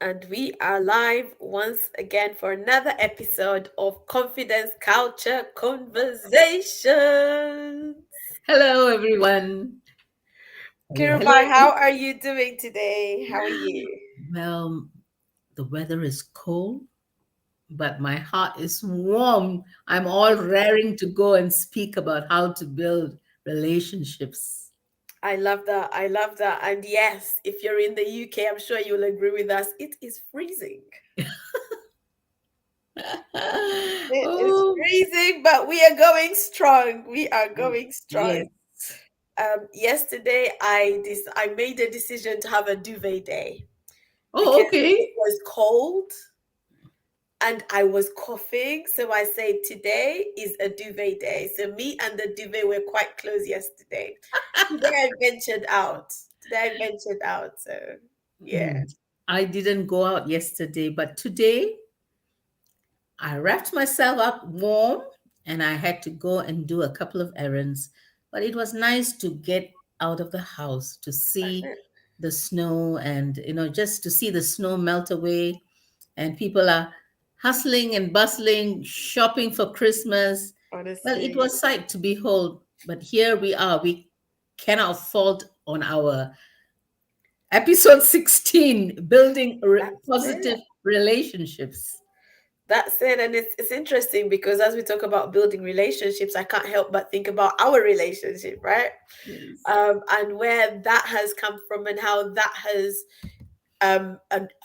And we are live once again for another episode of Confidence Culture Conversations. Hello, everyone. Hello, Kirubai, hello. how are you doing today? How are you? Well, the weather is cold, but my heart is warm. I'm all raring to go and speak about how to build relationships. I love that. I love that. And yes, if you're in the UK, I'm sure you'll agree with us. It is freezing. It is Oh, freezing, but we are going strong. We are going strong. yes. Yesterday, I made a decision to have a duvet day Oh, because it okay. was cold and I was coughing. So I say today is a duvet day. So me and the duvet were quite close yesterday. Today I ventured out. Today I ventured out. So yeah. Mm. I didn't go out yesterday, but today I wrapped myself up warm and I had to go and do a couple of errands. But it was nice to get out of the house to That's see it. the snow and, just to see the snow melt away. And people are hustling and bustling, shopping for Christmas. Well, it Honestly. was sight to behold. But here we are. We cannot fault on our episode 16 building That's positive it. relationships. That's it. And it's interesting because as we talk about building relationships, I can't help but think about our relationship, right? Yes. And where that has come from and how that and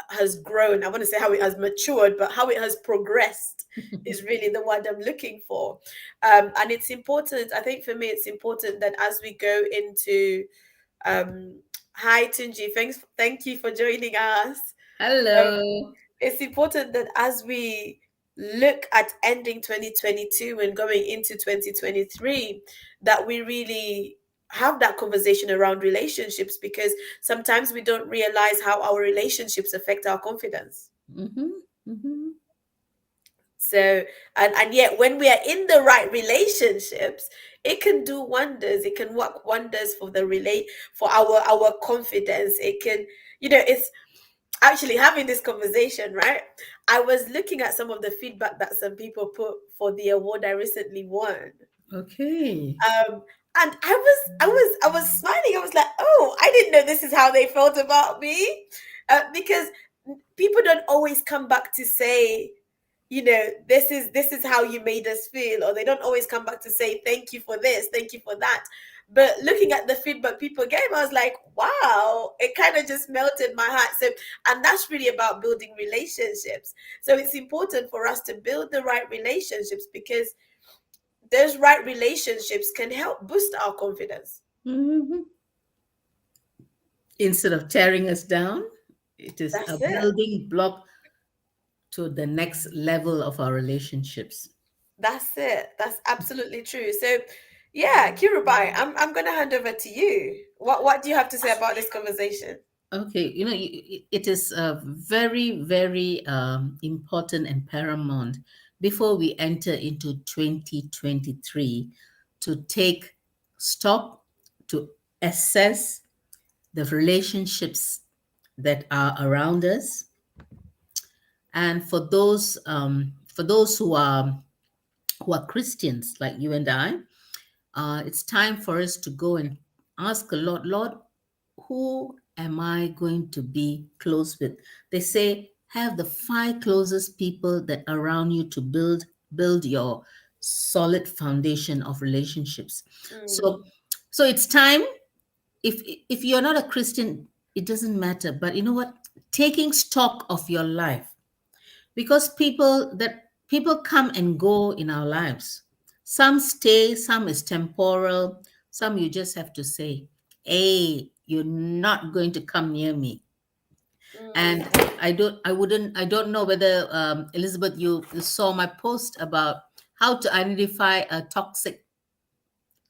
has grown. I want to say how it has matured, but how it has progressed is really the word I'm looking for. And it's important. I think for me, it's important that as we go into hi Tunji, thank you for joining us. Hello. It's important that as we look at ending 2022 and going into 2023, that we really have that conversation around relationships because sometimes we don't realize how our relationships affect our confidence. Mm-hmm. Mm-hmm. So and yet when we are in the right relationships, it can do wonders. It can work wonders for the relate for our confidence. It can, it's actually having this conversation, right? I was looking at some of the feedback that some people put for the award I recently won. Okay. Um, and I was smiling. I was like, oh, I didn't know this is how they felt about me. Because people don't always come back to say, this is how you made us feel, or they don't always come back to say thank you for this, thank you for that. But looking at the feedback people gave, I was like, wow, it kind of just melted my heart. So, and that's really about building relationships. So it's important for us to build the right relationships because those right relationships can help boost our confidence. Mhm. Instead of tearing us down, it is a That's it. building block to the next level of our relationships. That's it. That's absolutely true. So, yeah, Kirubai, I'm gonna hand over to you. What do you have to say about this conversation? Okay, it is very, very important and paramount before we enter into 2023 to take stock, to assess the relationships that are around us, and for those who are Christians like you and I, it's time for us to go and ask the Lord, Lord, who am I going to be close with? They say have the five closest people that around you to build your solid foundation of relationships. Mm, So it's time. If you're not a Christian, it doesn't matter. But you know what? Taking stock of your life, because people come and go in our lives. Some stay, some is temporal, some you just have to say, hey, you're not going to come near me. And mm. I don't know whether Elizabeth, you saw my post about how to identify a toxic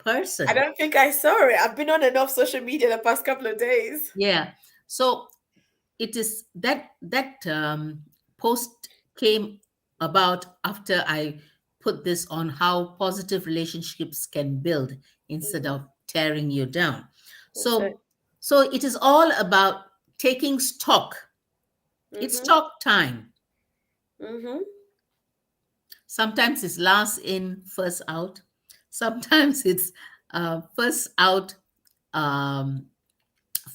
I person. don't think I saw it. I've been on and off social media the past couple of days. Yeah, so it is that post came about after I put this on how positive relationships can build instead Hmm. of tearing you down. That's it. So so it is all about taking stock It's Mm-hmm. talk time. Mm-hmm. Sometimes it's last in, first out. Sometimes it's first out, um,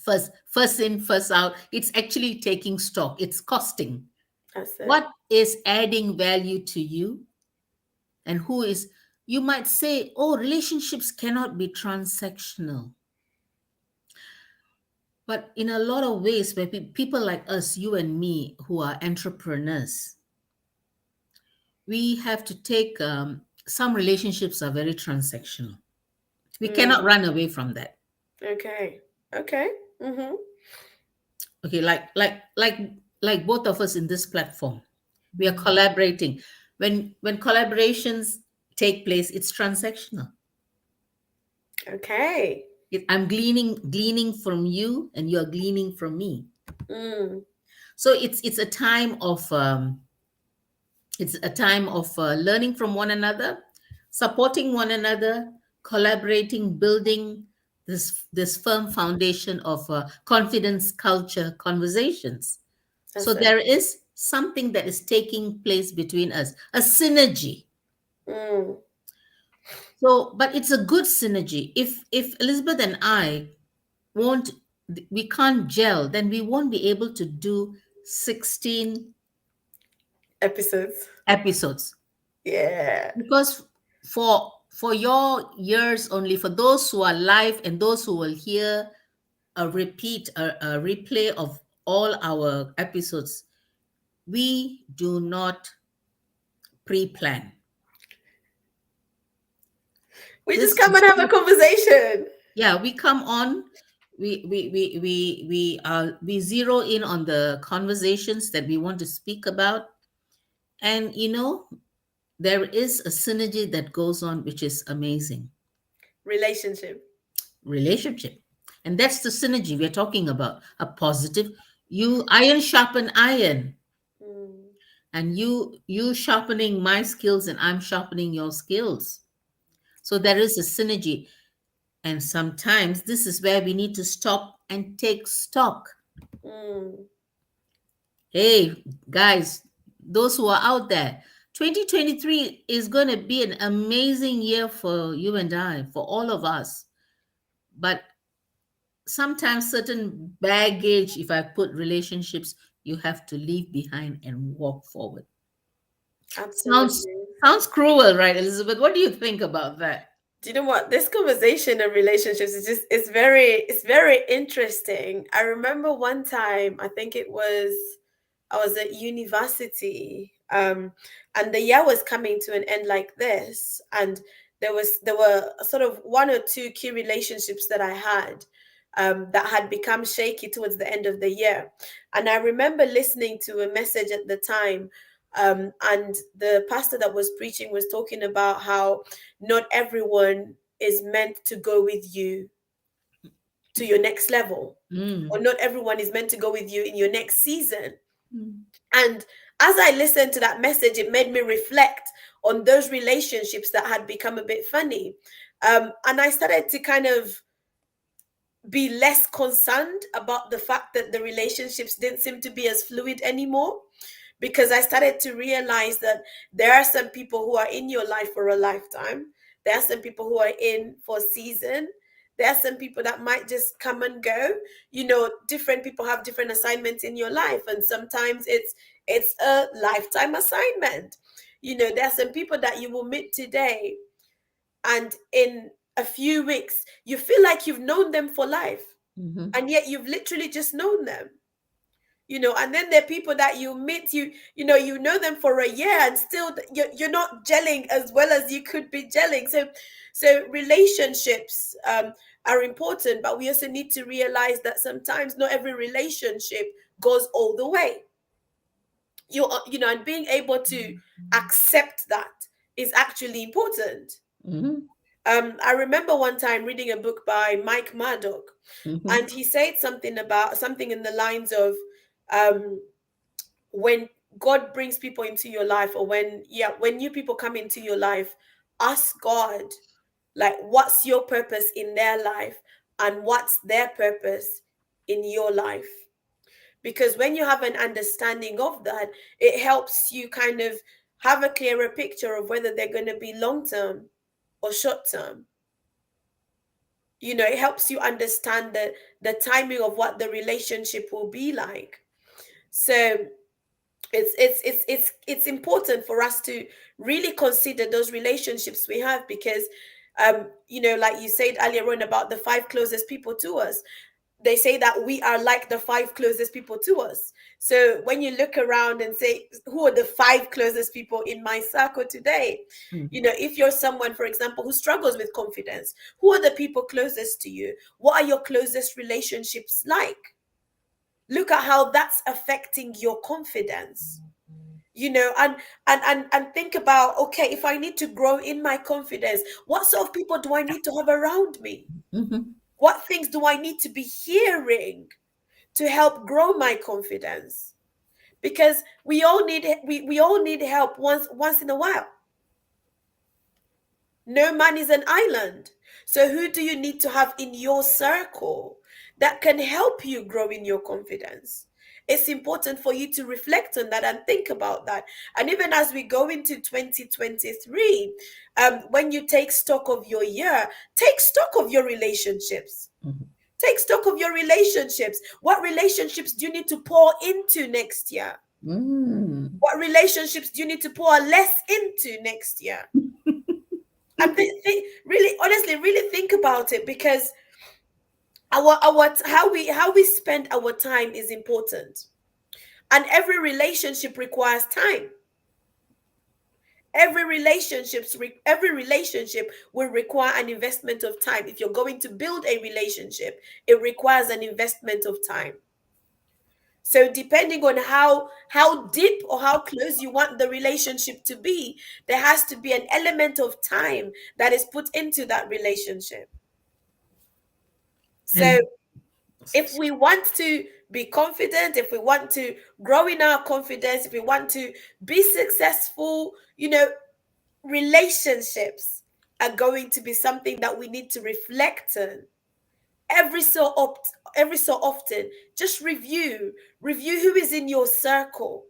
first in, first out. It's actually taking stock. It's costing. That's it. What is adding value to you, and who is? You might say, "Oh, relationships cannot be transactional." But in a lot of ways, where people like us, you and me, who are entrepreneurs, we have to take some relationships are very transactional. We cannot Mm. run away from that. Okay. Okay. Mm-hmm. Okay, like both of us in this platform, we are collaborating. When collaborations take place, it's transactional. Okay. I'm gleaning from you, and you're gleaning from me. Mm. So it's a time of learning from one another, supporting one another, collaborating, building this firm foundation of confidence, culture, conversations. So That's it. there is something that is taking place between us, a synergy. Mm. So, but it's a good synergy. If Elizabeth and I won't, we can't gel, then we won't be able to do 16 Episodes. episodes. Yeah. Because for your years only, for those who are live and those who will hear a replay of all our episodes, we do not pre-plan. We just This come is and have a conversation. Yeah, we come on, we zero in on the conversations that we want to speak about, and there is a synergy that goes on, which is amazing. Relationship. Relationship, and that's the synergy we're talking about, a positive. You iron sharpen iron, Mm. and you sharpening my skills and I'm sharpening your skills, so there is a synergy. And sometimes this is where we need to stop and take stock. Mm. Hey, guys, those who are out there, 2023 is going to be an amazing year for you and I, for all of us. But sometimes certain baggage, if I put relationships, you have to leave behind and walk forward. Sounds Absolutely. sounds cruel, right, Elizabeth? What do you think about that? Do you know what? This conversation and relationships is just it's very interesting. I remember one time, I think I was at university, and the year was coming to an end like this, and there were sort of one or two key relationships that I had, that had become shaky towards the end of the year. And I remember listening to a message at the time, and the pastor that was preaching was talking about how not everyone is meant to go with you to your next level, or Mm. not everyone is meant to go with you in your next season. Mm. And as I listened to that message, it made me reflect on those relationships that had become a bit funny. And I started to kind of be less concerned about the fact that the relationships didn't seem to be as fluid anymore, because I started to realize that there are some people who are in your life for a lifetime. There are some people who are in for a season. There are some people that might just come and go. Different people have different assignments in your life, and sometimes it's a lifetime assignment. There are some people that you will meet today, and in a few weeks you feel like you've known them for life, Mhm. and yet you've literally just known them. And then there are people that you meet, you know them for a year, and still you're not gelling as well as you could be gelling. So relationships, are important, but we also need to realize that sometimes not every relationship goes all the way. And being able to accept that is actually important. Mhm. I remember one time reading a book by Mike Murdoch, Mhm. and he said something in the lines of, um, when God brings people into your life, or when new people come into your life, ask God, like, what's your purpose in their life, and what's their purpose in your life. because when you have an understanding of that, it helps you kind of have a clearer picture of whether they're going to be long term or short term. It helps you understand the timing of what the relationship will be like. So it's important for us to really consider those relationships we have, because like you said earlier on about the 5 closest people to us, they say that we are like the 5 closest people to us. So when you look around and say, who are the 5 closest people in my circle today? If you're someone, for example, who struggles with confidence, who are the people closest to you? What are your closest relationships like? Look at how that's affecting your confidence. And think about, okay, if I need to grow in my confidence, what sort of people do I need to have around me? What things do I need to be hearing to help grow my confidence? Because we all need help once in a while. No man is an island. So who do you need to have in your circle that can help you grow in your confidence? It's important for you to reflect on that and think about that. And even as we go into 2023, when you take stock of your year, take stock of your relationships. Take stock of your relationships. What relationships do you need to pour into next year? What relationships do you need to pour less into next year? And really, honestly, really think about it, because our how we spend our time is important, and every relationship requires time. Every relationship will require an investment of time. If you're going to build a relationship, it requires an investment of time. So depending on how deep or how close you want the relationship to be, there has to be an element of time that is put into that relationship. So if we want to be confident, if we want to grow in our confidence, if we want to be successful, relationships are going to be something that we need to reflect on every so often. Just review who is in your circle.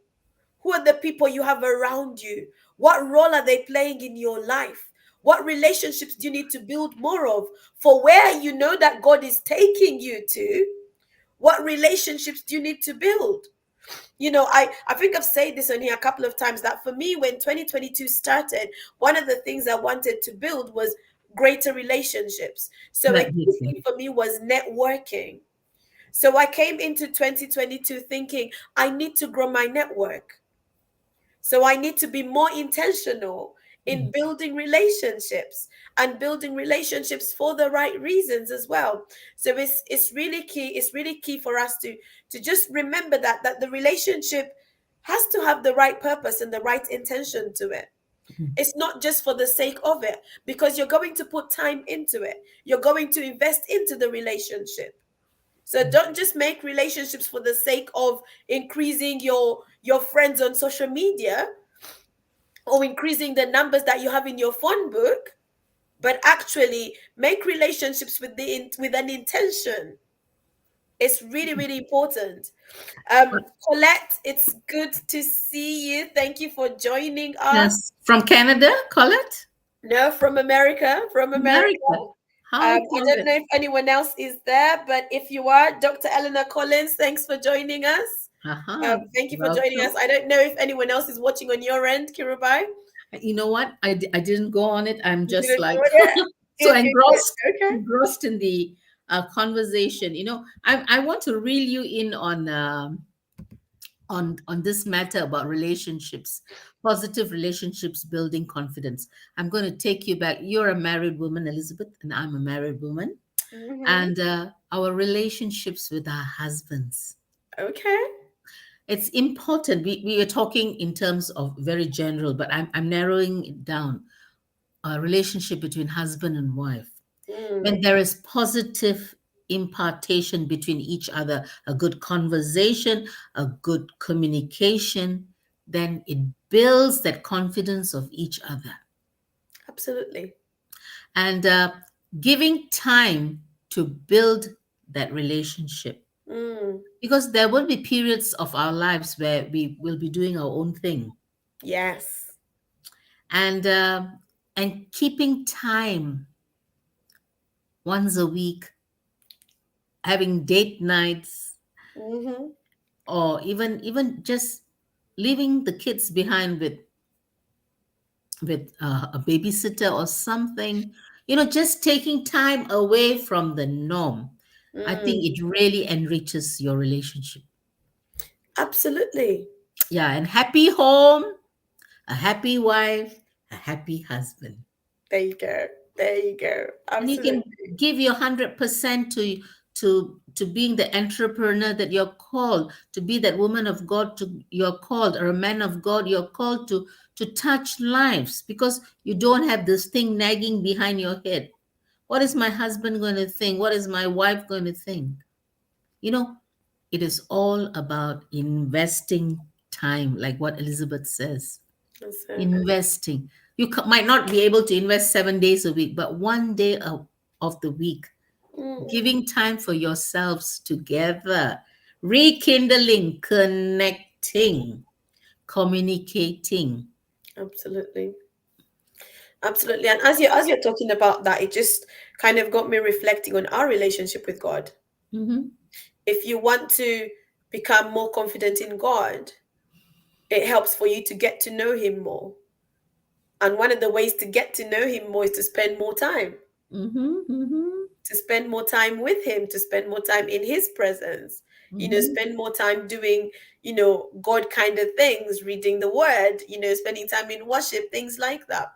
Who are the people you have around you? What role are they playing in your life? What relationships do you need to build more of for where you know that God is taking you to? What relationships do you need to build? I think I've said this on here a couple of times, that for me, when 2022 started, one of the things I wanted to build was greater relationships. So a key thing for me was networking. So I came into 2022 thinking I need to grow my network. So I need to be more intentional in building relationships, and building relationships for the right reasons as well. So it's really key. It's really key for us to just remember that the relationship has to have the right purpose and the right intention to it. It's not just for the sake of it, because you're going to put time into it. You're going to invest into the relationship. So don't just make relationships for the sake of increasing your friends on social media, or increasing the numbers that you have in your phone book, but actually make relationships with an intention. It's really, really important. Colette, it's good to see you. Thank you for joining us. Yes, from Canada, Colette? No, from America. Hi, I don't know if anyone else is there, but if you are, Dr. Eleanor Collins, thanks for joining us. Thank you for joining us. I don't know if anyone else is watching on your end, Kirubai. You know what? I didn't go on it. I'm just like so engrossed in the conversation. I want to reel you in on this matter about relationships, positive relationships, building confidence. I'm going to take you back. You're a married woman, Elizabeth, and I'm a married woman. And our relationships with our husbands. Okay. It's important. We are talking in terms of very general, but I'm narrowing it down. A relationship between husband and wife. When there is positive impartation between each other, a good conversation, a good communication, then it builds that confidence of each other. Absolutely. And giving time to build that relationship. because there will be periods of our lives where we will be doing our own thing, Yes. and keeping time once a week, having date nights, Mm-hmm. or even just leaving the kids behind with a babysitter or something, just taking time away from the norm. I think Mm. it really enriches your relationship. Absolutely. Yeah, and happy home, a happy wife, a happy husband. There you go. There you go. And you can Absolutely. give your 100% to being the entrepreneur that you're called to be, that woman of God to you're called, or a man of God you're called to touch lives, because you don't have this thing nagging behind your head. What is my husband going to think? What is my wife going to think? You know, it is all about investing time, like what Elizabeth says. That's it. Investing. You might not be able to invest 7 days a week, but one day of the week, Mm. giving time for yourselves together, rekindling, connecting, communicating. Absolutely. Absolutely. And as you're talking about that, it just kind of got me reflecting on our relationship with God. Mhm, If you want to become more confident in God, it helps for you to get to know him more. And one of the ways to get to know him more is to spend more time, mhm, mhm, to spend more time with him, to spend more time in his presence, mhm, spend more time doing, God kind of things, reading the word, spending time in worship, things like that.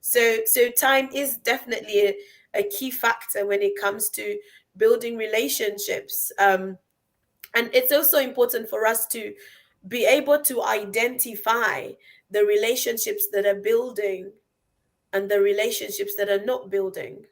So time is definitely a key factor when it comes to building relationships. And it's also important for us to be able to identify the relationships that are building and the relationships that are not building.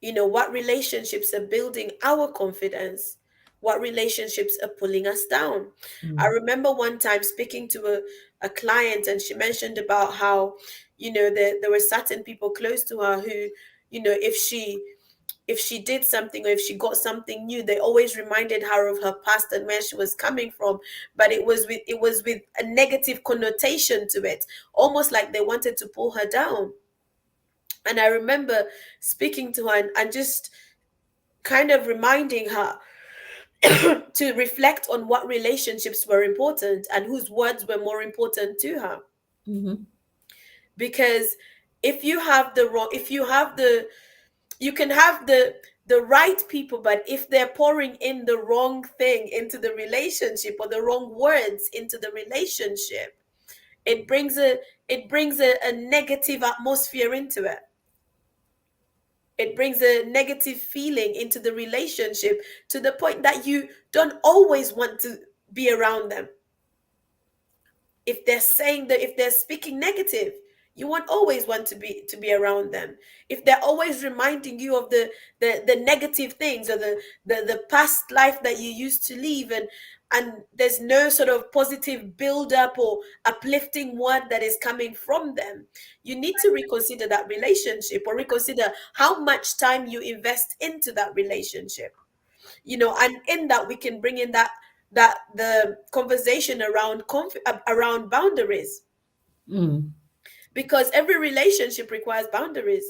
What relationships are building our confidence, what relationships are pulling us down. I mhm, remember one time speaking to a client, and she mentioned about how there were certain people close to her who, if she did something, or if she got something new, they always reminded her of her past and where she was coming from, but it was with a negative connotation to it, almost like they wanted to pull her down. And I remember speaking to her, and just kind of reminding her to reflect on what relationships were important and whose words were more important to her. mhm, Because if you have the wrong if you have the you can have the right people, but if they're pouring in the wrong thing into the relationship, or the wrong words into the relationship, it brings a negative atmosphere into it. It brings a negative feeling into the relationship, to the point that you don't always want to be around them. If they're speaking negative, you won't always want to be around them. If they're always reminding you of the negative things, or the past life that you used to live, and there's no sort of positive build up or uplifting word that is coming from them, you need to reconsider that relationship, or reconsider how much time you invest into that relationship. And in that, we can bring in that the conversation around boundaries, mm, because every relationship requires boundaries.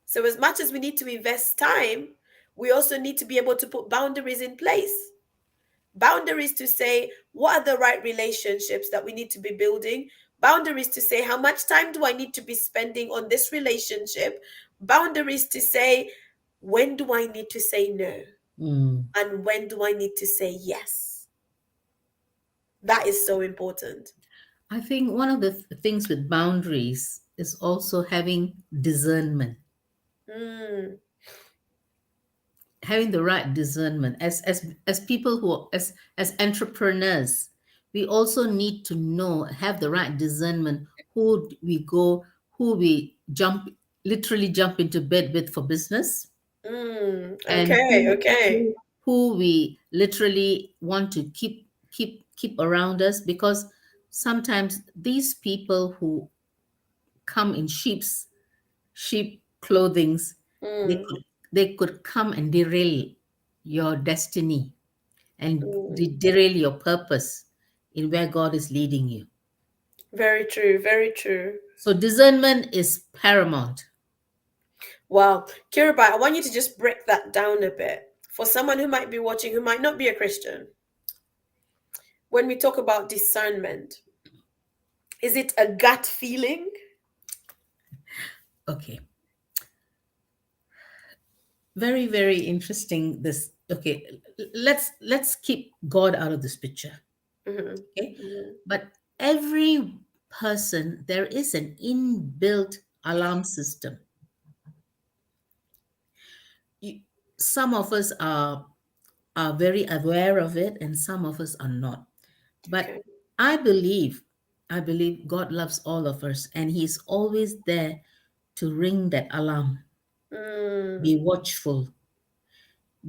So as much as we need to invest time, we also need to be able to put boundaries in place. Boundaries to say what are the right relationships that we need to be building. Boundaries to say how much time do I need to be spending on this relationship. Boundaries to say when do I need to say no, mm. and when do I need to say yes. That is so important. I think one of the things with boundaries is also having discernment, Mm, having the right discernment. As people as entrepreneurs, we also need to have the right discernment, who we go, who we literally jump into bed with for business, and okay, okay. who we literally want to keep around us, because sometimes these people who come in sheep clothings, they Mm, could they could come and derail your destiny and Mm. derail your purpose in where God is leading you. Very true. Very true. So discernment is paramount. Wow. Kiribai, I want you to just break that down a bit for someone who might be watching who might not be a Christian. When we talk about discernment, is it a gut feeling? Okay. Very, very interesting. This, okay, let's keep God out of this picture. Mm-hmm. Okay. Mm-hmm. But every person, there is an inbuilt alarm system. You, some of us are very aware of it, and some of us are not. But Okay. I believe, I believe God loves all of us, and He's always there to ring that alarm. Be Mm, watchful,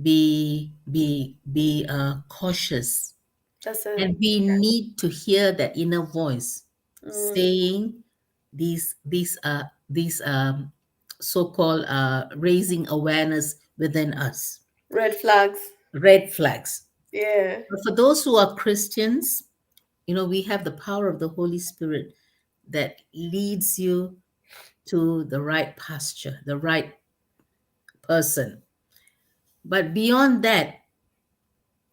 be cautious, that's it. and we need to hear that inner voice Mm, saying these so-called raising awareness within us, red flags. red flags. Yeah. But for those who are Christians, we have the power of the Holy Spirit that leads you to the right pasture, the right person. But beyond that,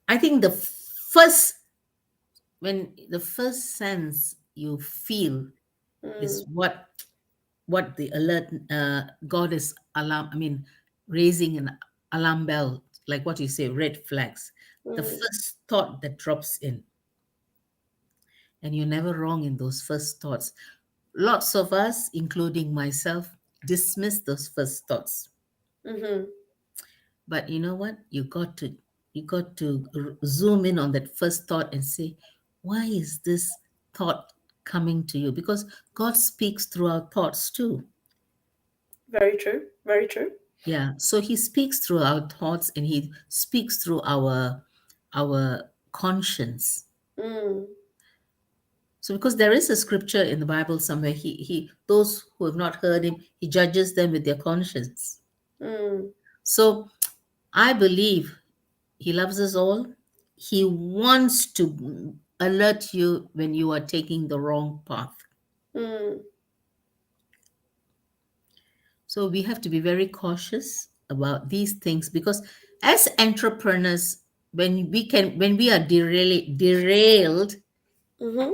I think the first sense you feel is Mm, what the alert God is alarm. I mean, raising an alarm bell, like what you say, red flags. The mm, first thought that drops in, and you're never wrong in those first thoughts. Lots of us, including myself, dismiss those first thoughts. mm-hmm. But you know what? You got to zoom in on that first thought and say, why is this thought coming to you? Because God speaks through our thoughts too. Very true. Very true. Yeah. So He speaks through our thoughts, and He speaks through our conscience. Mm, So because there is a scripture in the Bible somewhere, he those who have not heard Him, He judges them with their conscience. mm, So I believe He loves us all. He wants to alert you when you are taking the wrong path. mm, So we have to be very cautious about these things, because as entrepreneurs, when we are derailed, mm-hmm.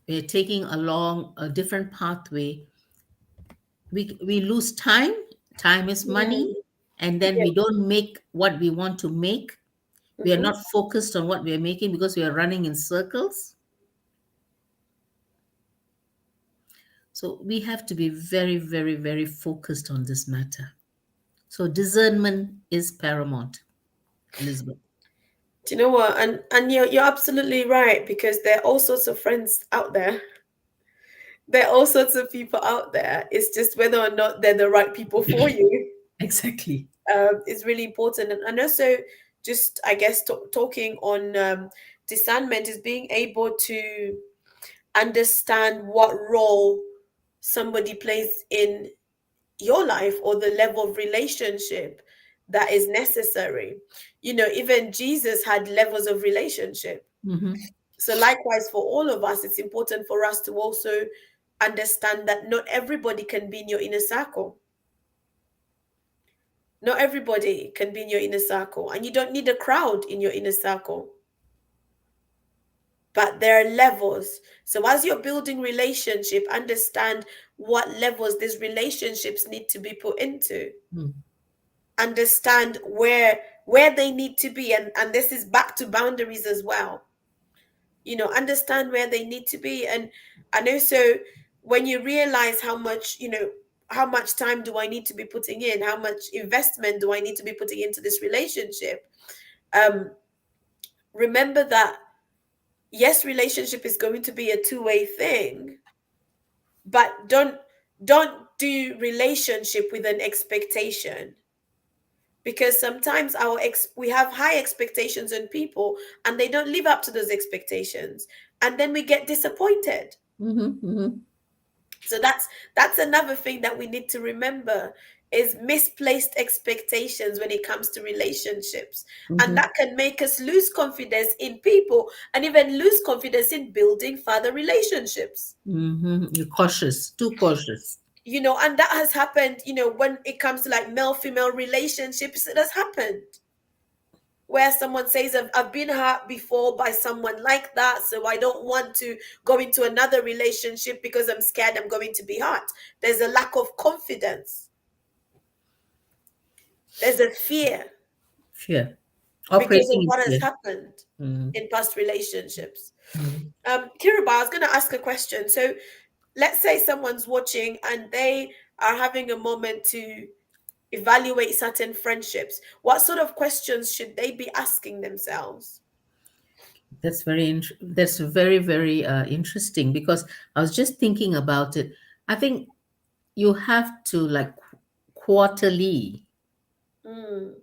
we're taking along a different pathway, we lose time. Time is money, Mm, and then yeah. we don't make what we want to make. We are Mm-hmm. not focused on what we are making because we are running in circles. So we have to be very, very, very focused on this matter. So discernment is paramount, Elizabeth. Do you know what? And you're absolutely right, because there are all sorts of friends out there. There are all sorts of people out there. It's just whether or not they're the right people for you. Exactly. Is really important. And also, just I guess talking on discernment is being able to understand what role somebody plays in your life, or the level of relationship that is necessary. Even Jesus had levels of relationship. Hmm. So likewise, for all of us, it's important for us to also understand that not everybody can be in your inner circle. Not everybody can be in your inner circle, and you don't need a crowd in your inner circle. But there are levels. So as you're building relationship, understand what levels these relationships need to be put into. Understand where they need to be, and this is back to boundaries as well. Understand where they need to be, and also, when you realize how much time do I need to be putting in, how much investment do I need to be putting into this relationship, um remember that, yes, relationship is going to be a two-way thing, but don't do relationship with an expectation, because sometimes we have high expectations on people, and they don't live up to those expectations, and then we get disappointed. Hmm. Hmm. So that's another thing that we need to remember, is misplaced expectations when it comes to relationships. And Mm-hmm. that can make us lose confidence in people and even lose confidence in building further relationships. Mm-hmm. You're cautious, too cautious. And that has happened, when it comes to like male female relationships, it has happened where someone says, I've been hurt before by someone like that, so I don't want to go into another relationship because I'm scared I'm going to be hurt. There's a lack of confidence, there's a fear Fear. because of Operating in what has fear. happened Mm-hmm. in past relationships. Mm-hmm. Kiruba, I was going to ask a question. So let's say someone's watching and they are having a moment to evaluate certain friendships. What sort of questions should they be asking themselves? That's very, very interesting, because I was just thinking about it. I think you have to, like, quarterly Mm,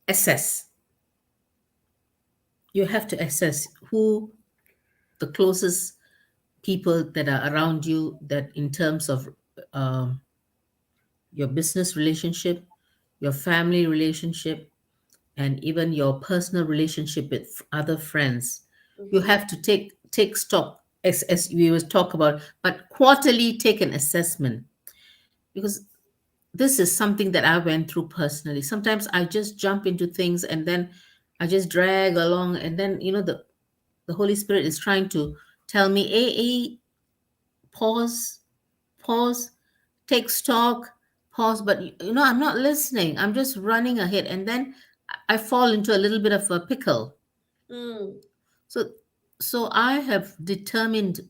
assess. You have to assess who the closest people that are around you, that in terms of um, your business relationship, your family relationship, and even your personal relationship with other friends. You mhm, have to take stock, as we will talk about, but quarterly take an assessment, because this is something that I went through personally. Sometimes I just jump into things and then I just drag along, and then the Holy Spirit is trying to tell me, hey, pause, pause, take stock, pause. But I'm not listening. I'm just running ahead, and then I fall into a little bit of a pickle. mm, So, so I have determined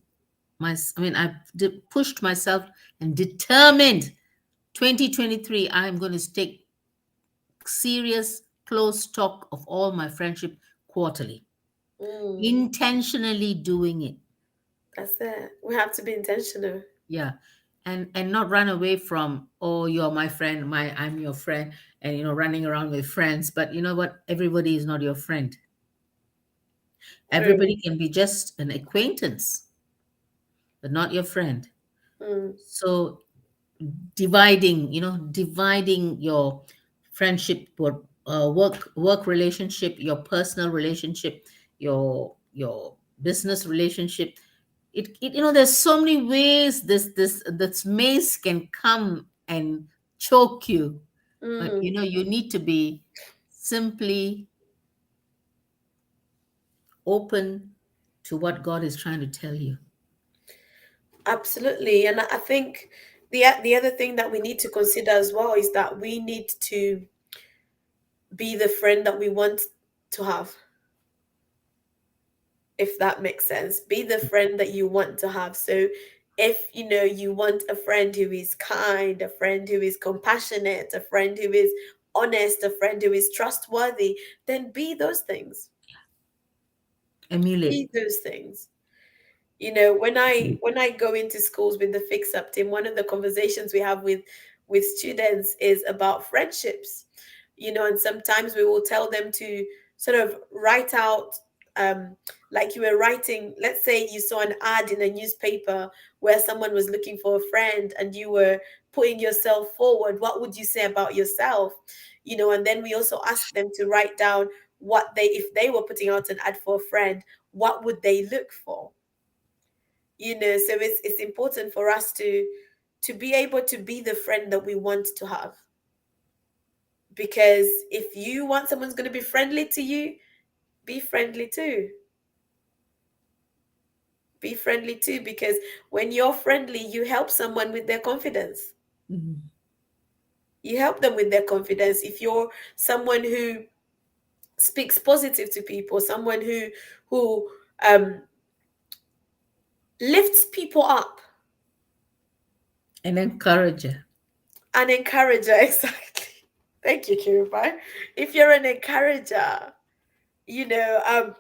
I mean, I've pushed myself and determined 2023, I'm going to take serious, close stock of all my friendship quarterly, mm. intentionally doing it. That's it. We have to be intentional. Yeah. And not run away from, oh, you're my friend, I'm your friend, and running around with friends. But you know what? Everybody is not your friend. True. Everybody can be just an acquaintance, but not your friend. Mm, So dividing your friendship, work relationship, your personal relationship, your business relationship. There's so many ways this maze can come and choke you. But mm. you need to be simply open to what God is trying to tell you. Absolutely. And I think the other thing that we need to consider as well is that we need to be the friend that we want to have, if that makes sense. Be the friend that you want to have. So if you want a friend who is kind, a friend who is compassionate, a friend who is honest, a friend who is trustworthy, then be those things. Emulate. Be those things. When I go into schools with the Fix Up team, one of the conversations we have with students is about friendships. And sometimes we will tell them to sort of write out, like you were writing. Let's say you saw an ad in a newspaper where someone was looking for a friend and you were putting yourself forward. What would you say about yourself? And then we also ask them to write down what they if they were putting out an ad for a friend, what would they look for? So it's important for us to be able to be the friend that we want to have, because if you want someone's going to be friendly to you, be friendly too. Be friendly too, because when you're friendly, you help someone with their confidence. Mhm. You help them with their confidence. If you're someone who speaks positive to people, someone who um lifts people up, An encourager. an encourager. Exactly. Thank you, Kirubai. If you're an encourager, you know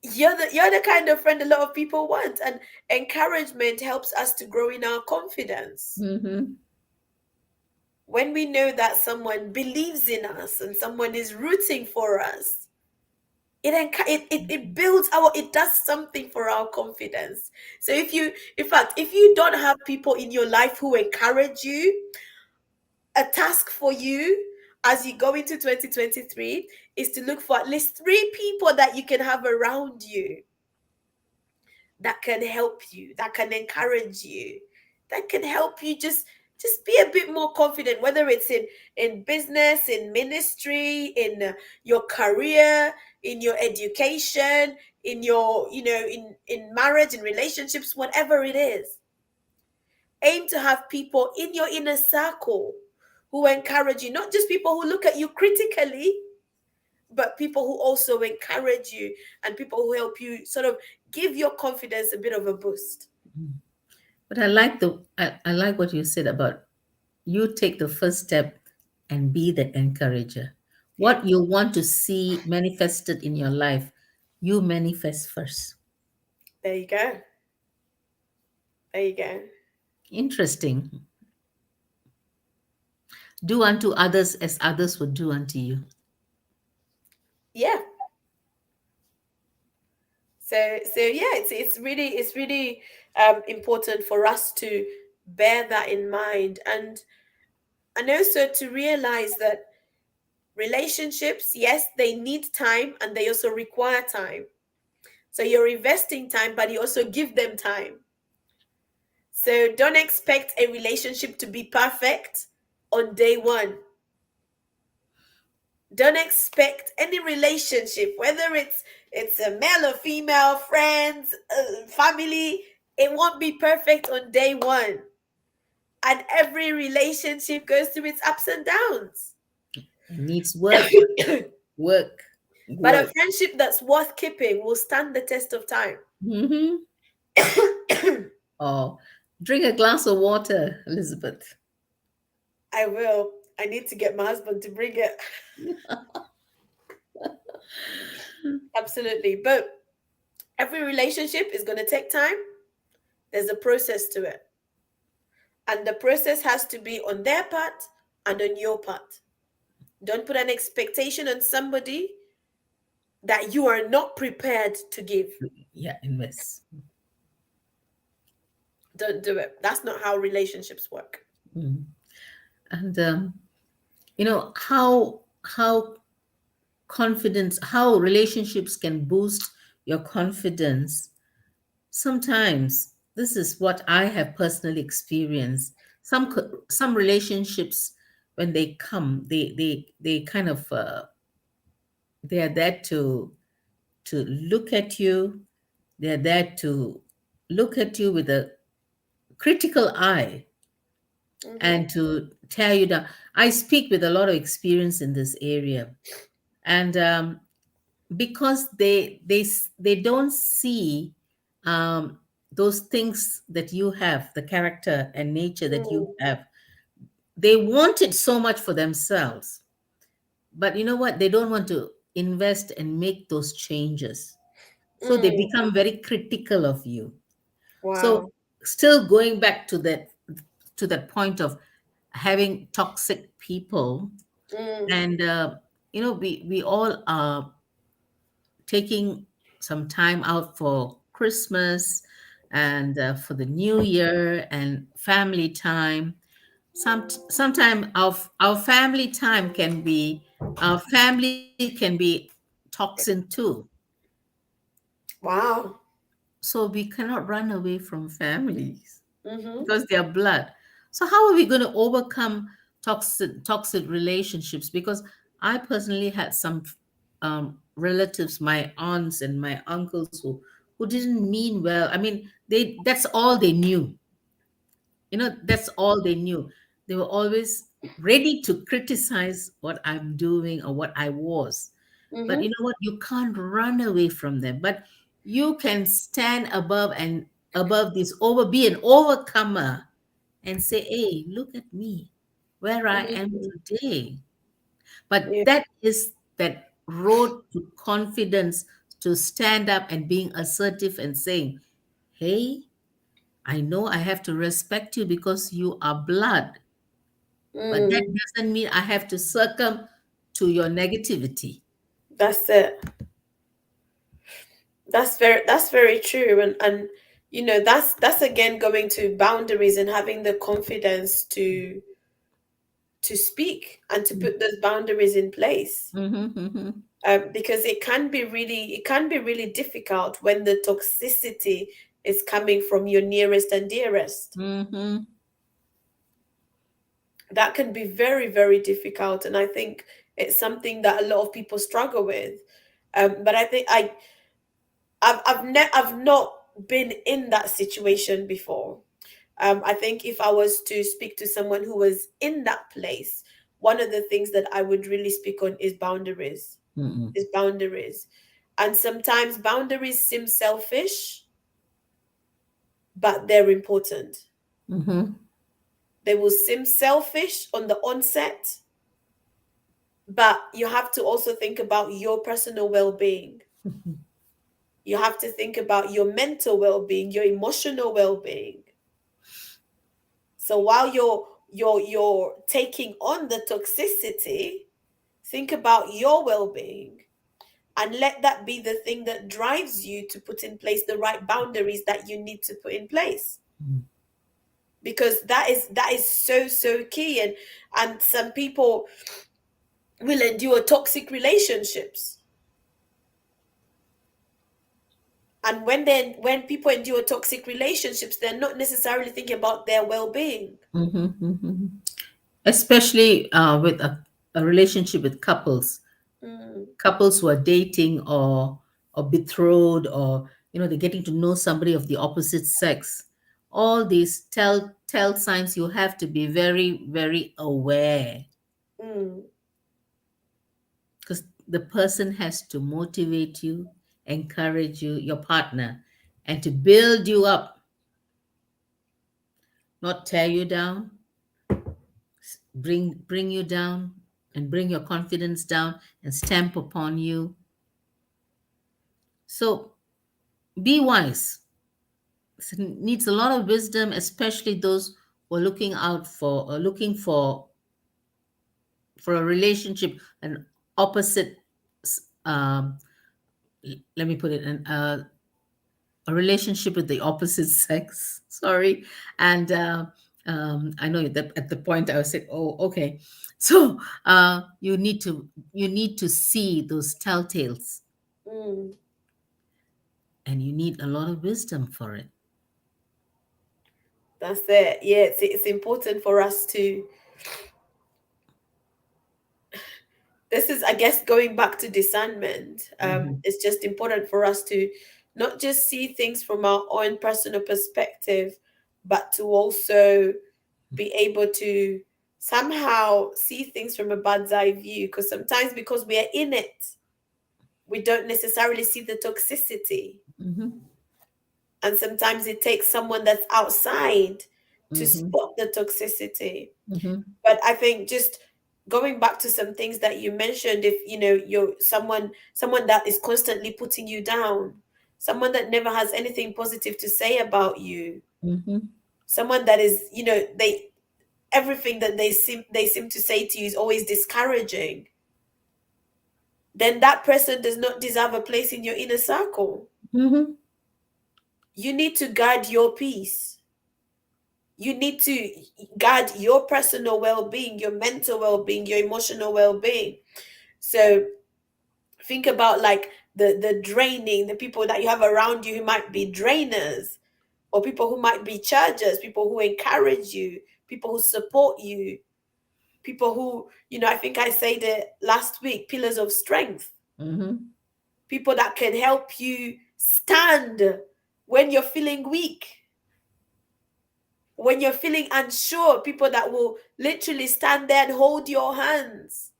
you're the kind of friend a lot of people want, and encouragement helps us to grow in our confidence. Mm-hmm. When we know that someone believes in us and someone is rooting for us, it builds it does something for our confidence. So if you in fact if you don't have people in your life who encourage you, a task for you as you go into 2023 is to look for at least 3 people that you can have around you that can help you, that can encourage you, that can help you just be a bit more confident, whether it's in business, in ministry, in your career, in your education, in your, in marriage, in relationships, whatever it is. Aim to have people in your inner circle who encourage you, not just people who look at you critically, but people who also encourage you and people who help you sort of give your confidence a bit of a boost. But I like what you said about you take the first step and be the encourager. Yeah, What you want to see manifested in your life, you manifest first. there you go. There you go. Interesting. Do unto others as others would do unto you. Yeah. So yeah, it's really important for us to bear that in mind, and also to realize that relationships, yes, they need time and they also require time. So you're investing time, but you also give them time. So don't expect a relationship to be perfect on day one. Don't expect any relationship, whether it's a male or female, friends, family, it won't be perfect on day one. And every relationship goes through its ups and downs. It needs work, work, But a work. friendship that's worth keeping will stand the test of time. Hmm. Oh, drink a glass of water, Elizabeth. I will. I need to get my husband to bring it. Absolutely. But every relationship is going to take time. There's a process to it. And the process has to be on their part and on your part. Don't put an expectation on somebody that you are not prepared to give. Yeah, invest. Don't do it. That's not how relationships work. Mm. And you know how confidence, how relationships can boost your confidence. Sometimes this is what I have personally experienced. Some relationships, when they come, they kind of they are there to look at you. They're there to look at you with a critical eye Mm-hmm. and to tear you down. I speak with a lot of experience in this area, and because they don't see um, those things that you have, the character and nature that you Mm, have. They want it so much for themselves, but you know what? They don't want to invest and make those changes. So they mm. become very critical of you. So Wow. still going back to that point of having toxic people, Mm, and we all are taking some time out for Christmas and for the New Year and family time. Sometime our family time can be, our family can be toxin too. wow. So we cannot run away from families Mm-hmm. because they are blood. So how are we going to overcome toxic relationships? Because I personally had some relatives, my aunts and my uncles, who didn't mean well. I mean, that's all they knew. That's all they knew. They were always ready to criticize what I'm doing or what I was. But you Mm-hmm. know what? You can't run away from them. But you can stand above and above this, be an overcomer and say, hey, look at me, where I am Mm-hmm. today. But Yeah. that is that road to confidence, to stand up and being assertive and saying, hey, I know I have to respect you because you are blood, but that Mm, doesn't mean I have to succumb to your negativity. that's it. That's very true. And that's again going to boundaries and having the confidence to speak and to put those boundaries in place. Because it can be really difficult when the toxicity is coming from your nearest and dearest. That can be very, very difficult, and I think it's something that a lot of people struggle with. But I think I've not been in that situation before. I think if I was to speak to someone who was in that place, one of the things that I would really speak on is boundaries. Is boundaries. And sometimes boundaries seem selfish, but they're important. They will seem selfish on the onset, but you have to also think about your personal well-being. You have to think about your mental well-being, your emotional well-being. So while you're taking on the toxicity, think about your well-being and let that be the thing that drives you to put in place the right boundaries that you need to put in place. Because that is so key. And some people will endure toxic relationships. And when people endure toxic relationships, they're not necessarily thinking about their well-being. Especially with a relationship with couples. Couples who are dating or betrothed, or they're getting to know somebody of the opposite sex. All these tell signs, you have to be very, very aware, because the person has to motivate you, encourage you, your partner, and to build you up, not tear you down, bring you down, and bring your confidence down and stamp upon you. So be wise. It needs a lot of wisdom, especially those who are looking for a relationship, an opposite. Um, Let me put it in a relationship with the opposite sex. Sorry, and I know that at the point I was saying, oh, okay. So you need to see those telltales, and you need a lot of wisdom for it. That's it. Yeah, it's important for us to. This is, I guess, going back to discernment. It's just important for us to not just see things from our own personal perspective, but to also be able to somehow see things from a bird's eye view. Because sometimes, because we are in it, we don't necessarily see the toxicity. And sometimes it takes someone that's outside to spot the toxicity. But I think just going back to some things that you mentioned, if you're someone that is constantly putting you down, someone that never has anything positive to say about you, someone that is they everything that they seem to say to you is always discouraging, then that person does not deserve a place in your inner circle. You need to guard your peace. You need to guard your personal well-being, your mental well-being, your emotional well-being. So think about like the draining, the people that you have around you who might be drainers, or people who might be chargers, people who encourage you, people who support you, people who, I think I said it last week, pillars of strength. People that can help you stand when you're feeling weak, when you're feeling unsure, people that will literally stand there and hold your hands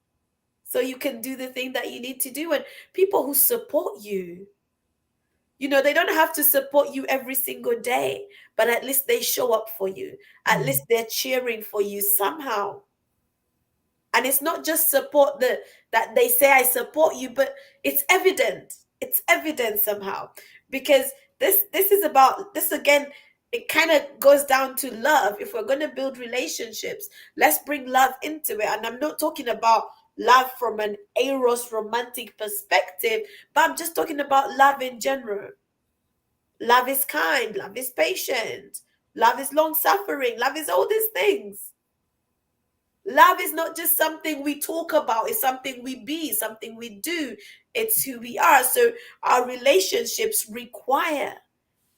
so you can do the thing that you need to do. And people who support you, they don't have to support you every single day, but at least they show up for you. At least they're cheering for you somehow. And it's not just support that they say I support you, but it's evident. It's evident somehow. Because this is about this again. It kind of goes down to love. If we're going to build relationships, let's bring love into it. And I'm not talking about love from an eros romantic perspective, but I'm just talking about love in general. Love is kind, love is patient, love is long suffering, love is all these things. Love is not just something we talk about, it's something we be, something we do. It's who we are. So our relationships require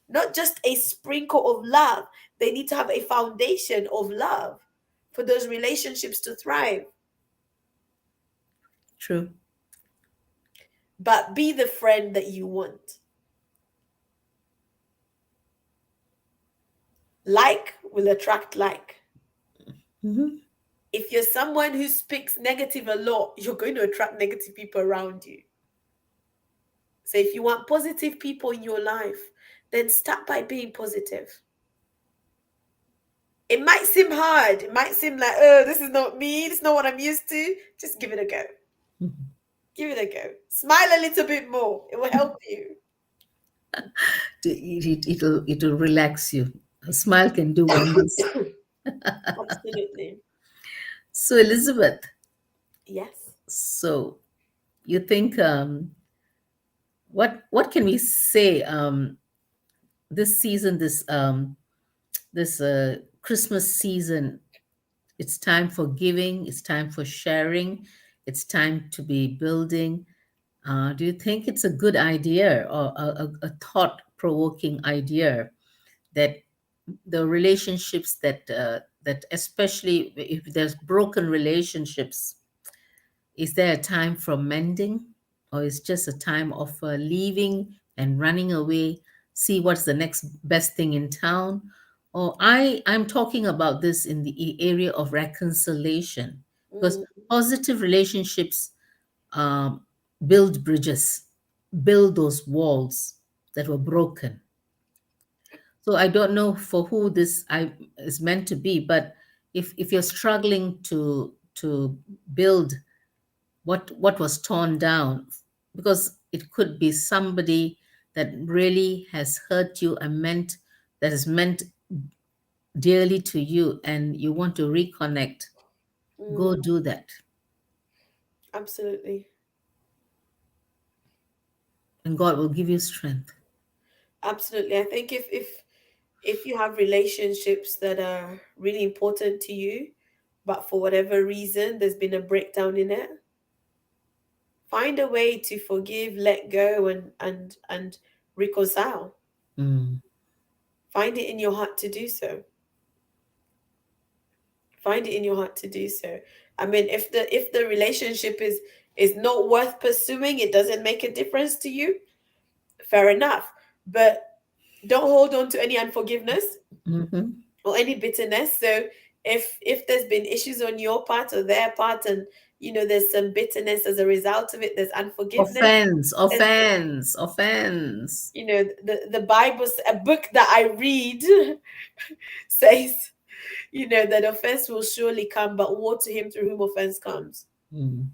not just a sprinkle of love, they need to have a foundation of love for those relationships to thrive. True. But be the friend that you want. Like will attract like. Mhm. If you're someone who speaks negative a lot, you're going to attract negative people around you. So if you want positive people in your life, then start by being positive. It might seem hard. It might seem like, oh, this is not me. This is not what I'm used to. Just give it a go. Mhm. Give it a go. Smile a little bit more. It will help you. It'll relax you. A smile can do wonders. Absolutely. So, Elizabeth, Yes. so you think what can we say this season, this Christmas season? It's time for giving. It's time for sharing. It's time to be building. Do you think it's a good idea or a thought-provoking idea that the relationships that especially if there's broken relationships, is there a time for mending, or is just a time of leaving and running away, see what's the next best thing in town? Or I'm talking about this in the area of reconciliation, because Mm, positive relationships build bridges, build those walls that were broken. So I don't know for who this I is meant to be, but if you're struggling to build what was torn down, because it could be somebody that really has hurt you and meant that is meant dearly to you, and you want to reconnect, go mm, do that, absolutely. and God will give you strength. Absolutely. I think if you have relationships that are really important to you, but for whatever reason there's been a breakdown in it, find a way to forgive, let go, and reconcile. Mm. Find it in your heart to do so. Find it in your heart to do so. I mean, if the relationship is not worth pursuing, it doesn't make a difference to you, fair enough. But don't hold on to any unforgiveness Hmm. or any bitterness. So if there's been issues on your part or their part, and there's some bitterness as a result of it, there's unforgiveness. Offense, There's, offense, offense. the Bible, a book that I read says, that offense will surely come, but woe to him through whom offense comes. Mm.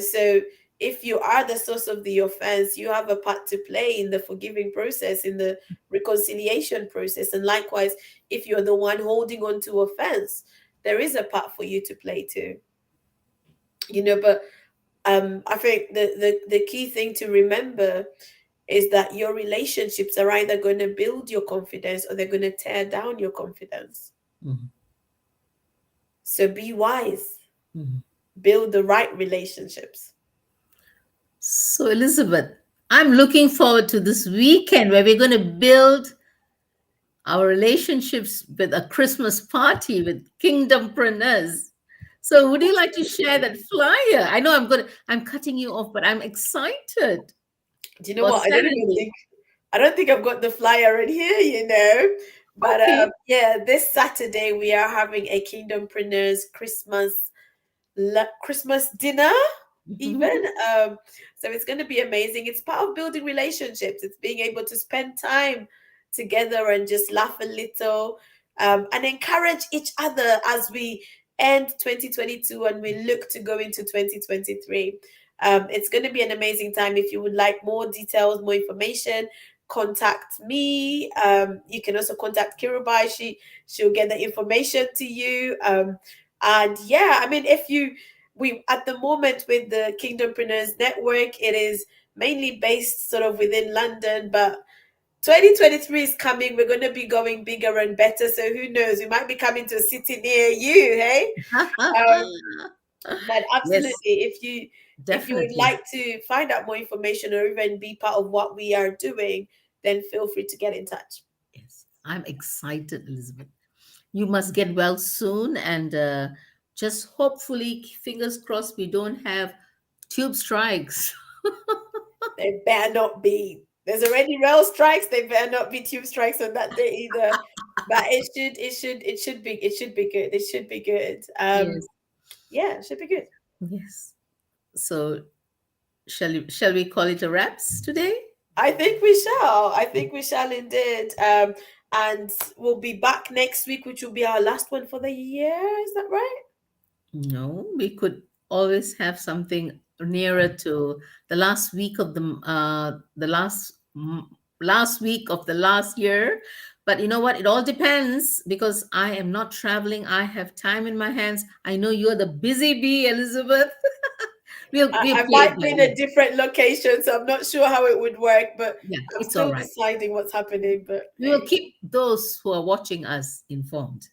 So if you are the source of the offense, you have a part to play in the forgiving process, in the reconciliation process. And likewise, if you're the one holding on to offense, there is a part for you to play too. But I think the key thing to remember is that your relationships are either going to build your confidence or they're going to tear down your confidence. Mm. So be wise, Mm. build the right relationships. So, Elizabeth, I'm looking forward to this weekend where we're going to build our relationships with a Christmas party with Kingdompreneurs. So, would you like to share that flyer? I know I'm cutting you off, but I'm excited Do you know for what? Saturday. I don't think I've got the flyer in here. But Okay. yeah, this Saturday we are having a Kingdompreneurs Christmas dinner even. So it's going to be amazing. It's part of building relationships. It's being able to spend time together and just laugh a little, and encourage each other as we end 2022 and we look to go into 2023. It's going to be an amazing time. If you would like more details, more information, contact me. You can also contact Kirubai. She'll get the information to you. And yeah, I mean, if you we at the moment with the Kingdompreneurs Network, it is mainly based sort of within London, but 2023 is coming. We're going to be going bigger and better. So who knows? We might be coming to a city near you, hey? Um, but absolutely, Yes, if you would definitely. like to find out more information or even be part of what we are doing, then feel free to get in touch. Yes, I'm excited, Elizabeth. You must get well soon, and just hopefully, fingers crossed, we don't have tube strikes. There better not be. There's already rail strikes. There better not be tube strikes on that day either. But it should be good. It should be good. Yes, Yeah, it should be good. yes. So, shall we call it a wraps today? I think we shall. I think we shall indeed. And we'll be back next week, which will be our last one for the year. Is that right? No, we could always have something nearer to the last week of last week of the last year. But you know what? It all depends because I am not traveling. I have time in my hands. I know you're the busy bee, Elizabeth. We'll I play it might by be in ear. a different location, so I'm not sure how it would work, but Yeah, I'm it's all still right. deciding what's happening. But We will hey, keep those who are watching us informed.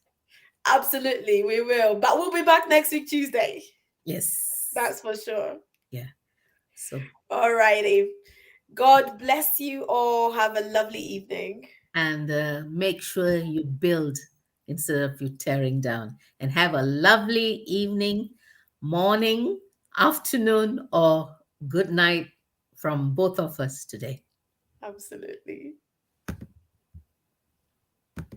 absolutely, we will. But we'll be back next week, Tuesday. Yes. That's for sure. Yeah. So, All righty. God bless you all. Have a lovely evening. and make sure you build instead of you tearing down. And have a lovely evening, morning, afternoon, or good night from both of us today. Absolutely.